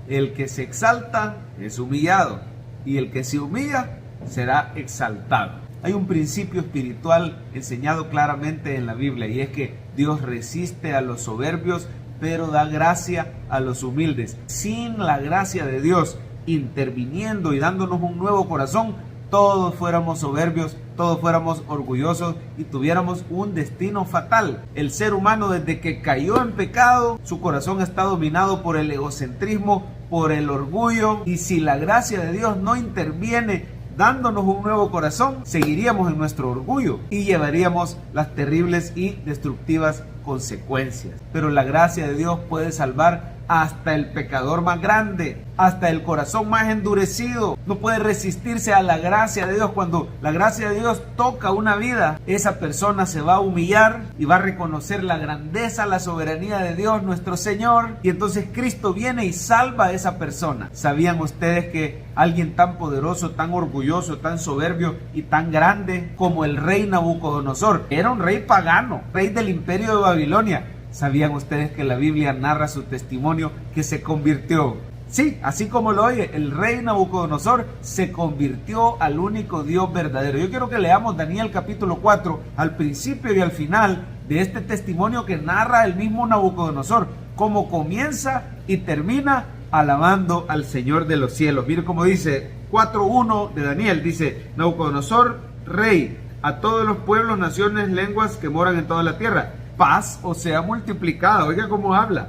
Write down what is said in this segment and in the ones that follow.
el que se exalta es humillado, y el que se humilla será exaltado. Hay un principio espiritual enseñado claramente en la Biblia, y es que Dios resiste a los soberbios, pero da gracia a los humildes. Sin la gracia de Dios interviniendo y dándonos un nuevo corazón, todos fuéramos soberbios, todos fuéramos orgullosos y tuviéramos un destino fatal. El ser humano, desde que cayó en pecado, su corazón está dominado por el egocentrismo, por el orgullo, y si la gracia de Dios no interviene dándonos un nuevo corazón, seguiríamos en nuestro orgullo y llevaríamos las terribles y destructivas consecuencias. Pero la gracia de Dios puede salvar hasta el pecador más grande, hasta el corazón más endurecido. No puede resistirse a la gracia de Dios. Cuando la gracia de Dios toca una vida, esa persona se va a humillar y va a reconocer la grandeza, la soberanía de Dios nuestro Señor, y entonces Cristo viene y salva a esa persona. ¿Sabían ustedes que alguien tan poderoso, tan orgulloso, tan soberbio y tan grande como el rey Nabucodonosor era un rey pagano, rey del imperio de Babilonia? ¿Sabían ustedes que la Biblia narra su testimonio, que se convirtió? Sí, así como lo oye, el rey Nabucodonosor se convirtió al único Dios verdadero. Yo quiero que leamos Daniel capítulo 4, al principio y al final de este testimonio que narra el mismo Nabucodonosor, cómo comienza y termina alabando al Señor de los cielos. Mire cómo dice 4:1 de Daniel, dice: Nabucodonosor, rey, a todos los pueblos, naciones, lenguas que moran en toda la tierra, paz os sea multiplicada. Oiga cómo habla.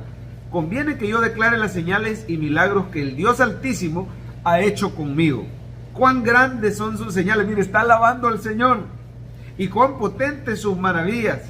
Conviene que yo declare las señales y milagros que el Dios Altísimo ha hecho conmigo. Cuán grandes son sus señales. Mire, está alabando al Señor. Y cuán potentes sus maravillas.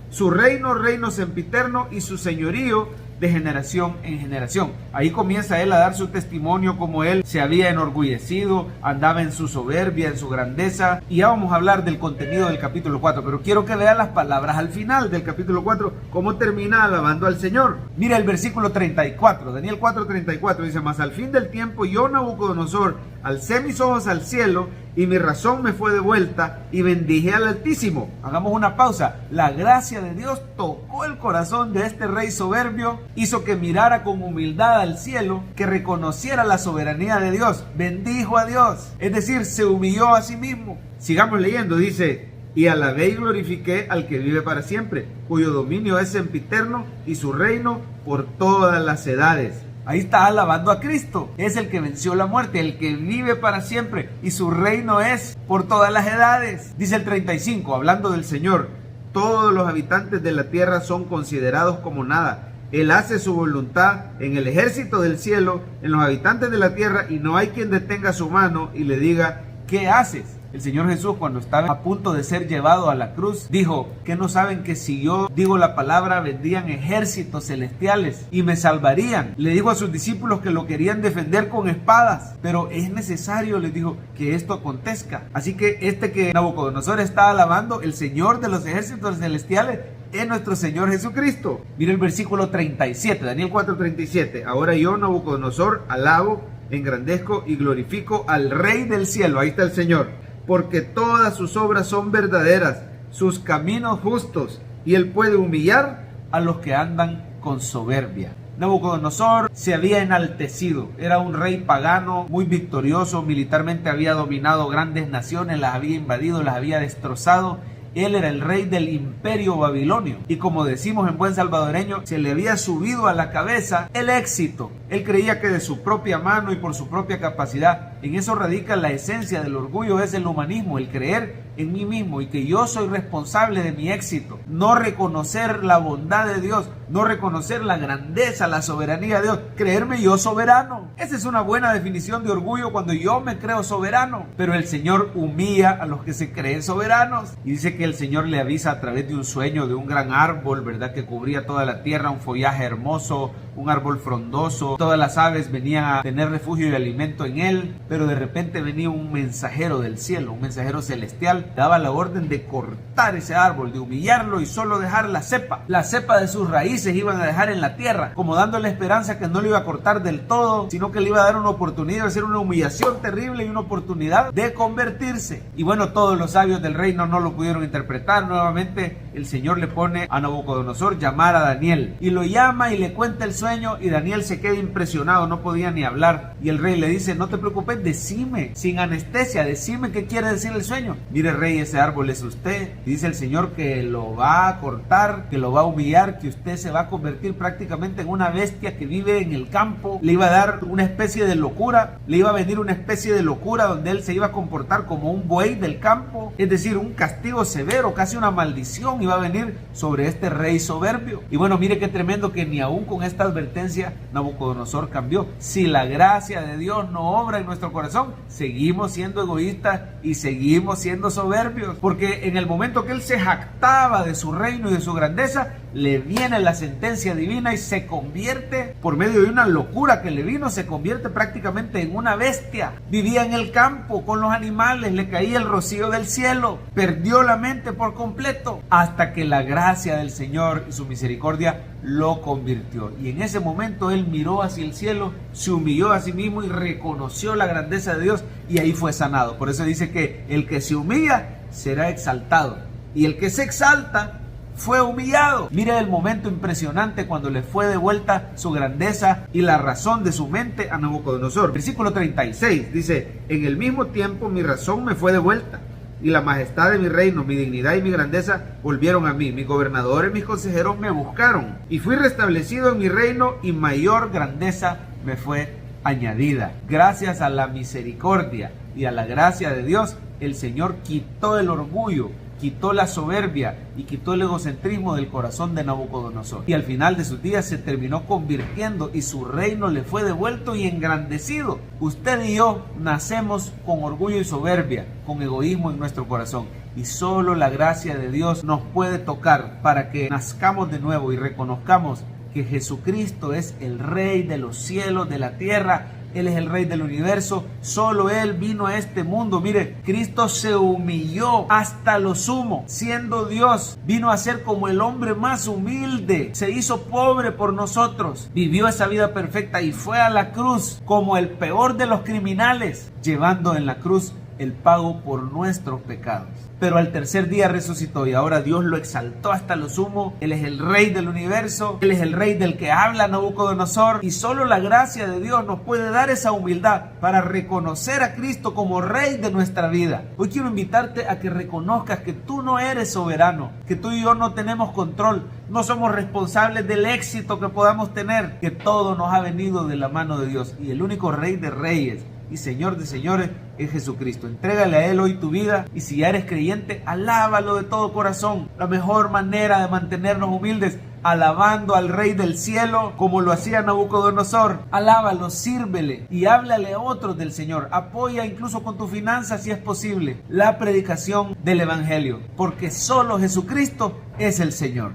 Su reino, reino sempiterno, y su señorío de generación en generación. Ahí comienza él a dar su testimonio, como él se había enorgullecido, andaba en su soberbia, en su grandeza, y ya vamos a hablar del contenido del capítulo 4, pero quiero que vean las palabras al final del capítulo 4, cómo termina alabando al Señor. Mira el versículo 34, Daniel 4:34, dice: mas al fin del tiempo yo, Nabucodonosor, alcé mis ojos al cielo, y mi razón me fue devuelta, y bendije al Altísimo. Hagamos una pausa. La gracia de Dios tocó el corazón de este rey soberbio, hizo que mirara con humildad al cielo, que reconociera la soberanía de Dios, bendijo a Dios, es decir, se humilló a sí mismo. Sigamos leyendo, dice: y alabé y glorifiqué al que vive para siempre, cuyo dominio es sempiterno, y su reino por todas las edades. Ahí está alabando a Cristo. Es el que venció la muerte, el que vive para siempre, y su reino es por todas las edades. Dice el 35, hablando del Señor: todos los habitantes de la tierra son considerados como nada. Él hace su voluntad en el ejército del cielo, en los habitantes de la tierra, y no hay quien detenga su mano y le diga: ¿qué haces? El Señor Jesús, cuando estaba a punto de ser llevado a la cruz, dijo: ¿qué no saben que si yo digo la palabra, vendrían ejércitos celestiales y me salvarían? Le dijo a sus discípulos que lo querían defender con espadas, pero es necesario, les dijo, que esto acontezca. Así que este que Nabucodonosor está alabando, el Señor de los ejércitos celestiales, es nuestro Señor Jesucristo. Mira el versículo 37, Daniel 4:37. Ahora yo, Nabucodonosor, alabo, engrandezco y glorifico al Rey del cielo. Ahí está el Señor. Porque todas sus obras son verdaderas, sus caminos justos, y él puede humillar a los que andan con soberbia. Nabucodonosor se había enaltecido, era un rey pagano, muy victorioso, militarmente había dominado grandes naciones, las había invadido, las había destrozado. Él era el rey del imperio babilonio, y como decimos en buen salvadoreño, se le había subido a la cabeza el éxito. Él creía que de su propia mano y por su propia capacidad, en eso radica la esencia del orgullo, es el humanismo, el creer en mí mismo y que yo soy responsable de mi éxito. No reconocer la bondad de Dios, no reconocer la grandeza, la soberanía de Dios, creerme yo soberano. Esa es una buena definición de orgullo, cuando yo me creo soberano. Pero el Señor humilla a los que se creen soberanos, y dice que el Señor le avisa a través de un sueño de un gran árbol, ¿verdad?, que cubría toda la tierra, un follaje hermoso, un árbol frondoso, todas las aves venían a tener refugio y alimento en él, pero de repente venía un mensajero del cielo, un mensajero celestial, daba la orden de cortar ese árbol, de humillarlo y solo dejar la cepa de sus raíces iban a dejar en la tierra, como dándole esperanza que no lo iba a cortar del todo, sino que le iba a dar una oportunidad, iba a ser una humillación terrible y una oportunidad de convertirse. Y bueno, todos los sabios del reino no lo pudieron interpretar. Nuevamente el Señor le pone a Nabucodonosor llamar a Daniel, y lo llama y le cuenta el sueño, y Daniel se queda impactado impresionado, no podía ni hablar. Y el rey le dice, no te preocupes, decime, sin anestesia, decime qué quiere decir el sueño. Mire, rey, ese árbol es usted. Dice el Señor que lo va a cortar, que lo va a humillar, que usted se va a convertir prácticamente en una bestia que vive en el campo. Le iba a dar una especie de locura, le iba a venir una especie de locura donde él se iba a comportar como un buey del campo, es decir, un castigo severo, casi una maldición iba a venir sobre este rey soberbio. Y bueno, mire qué tremendo que ni aún con esta advertencia Nabucodonosor cambió. Si la gracia de Dios no obra en nuestro corazón, seguimos siendo egoístas y seguimos siendo soberbios, porque en el momento que él se jactaba de su reino y de su grandeza, le viene la sentencia divina y se convierte, por medio de una locura que le vino, se convierte prácticamente en una bestia. Vivía en el campo con los animales, le caía el rocío del cielo, perdió la mente por completo, hasta que la gracia del Señor y su misericordia lo convirtió. Y en ese momento él miró hacia el cielo, se humilló a sí mismo y reconoció la grandeza de Dios, y ahí fue sanado. Por eso dice que el que se humilla será exaltado, y el que se exalta fue humillado. Mire el momento impresionante cuando le fue devuelta su grandeza y la razón de su mente a Nabucodonosor. Versículo 36 dice, en el mismo tiempo mi razón me fue devuelta, y la majestad de mi reino, mi dignidad y mi grandeza volvieron a mí. Mis gobernadores, mis consejeros me buscaron, y fui restablecido en mi reino, y mayor grandeza me fue añadida. Gracias a la misericordia y a la gracia de Dios, el Señor quitó el orgullo, quitó la soberbia y quitó el egocentrismo del corazón de Nabucodonosor. Y al final de sus días se terminó convirtiendo y su reino le fue devuelto y engrandecido. Usted y yo nacemos con orgullo y soberbia, con egoísmo en nuestro corazón. Y solo la gracia de Dios nos puede tocar para que nazcamos de nuevo y reconozcamos que Jesucristo es el Rey de los cielos, de la tierra. Él es el Rey del universo, solo Él vino a este mundo. Mire, Cristo se humilló hasta lo sumo, siendo Dios, vino a ser como el hombre más humilde, se hizo pobre por nosotros, vivió esa vida perfecta y fue a la cruz como el peor de los criminales, llevando en la cruz el pago por nuestros pecados. Pero al tercer día resucitó y ahora Dios lo exaltó hasta lo sumo. Él es el Rey del universo, Él es el Rey del que habla Nabucodonosor, y solo la gracia de Dios nos puede dar esa humildad para reconocer a Cristo como Rey de nuestra vida. Hoy quiero invitarte a que reconozcas que tú no eres soberano, que tú y yo no tenemos control, no somos responsables del éxito que podamos tener, que todo nos ha venido de la mano de Dios, y el único Rey de reyes y Señor de señores es Jesucristo. Entrégale a Él hoy tu vida, y si ya eres creyente, alábalo de todo corazón. La mejor manera de mantenernos humildes, alabando al Rey del cielo como lo hacía Nabucodonosor. Alábalo, sírvele y háblale a otros del Señor. Apoya incluso con tus finanzas si es posible la predicación del Evangelio, porque solo Jesucristo es el Señor.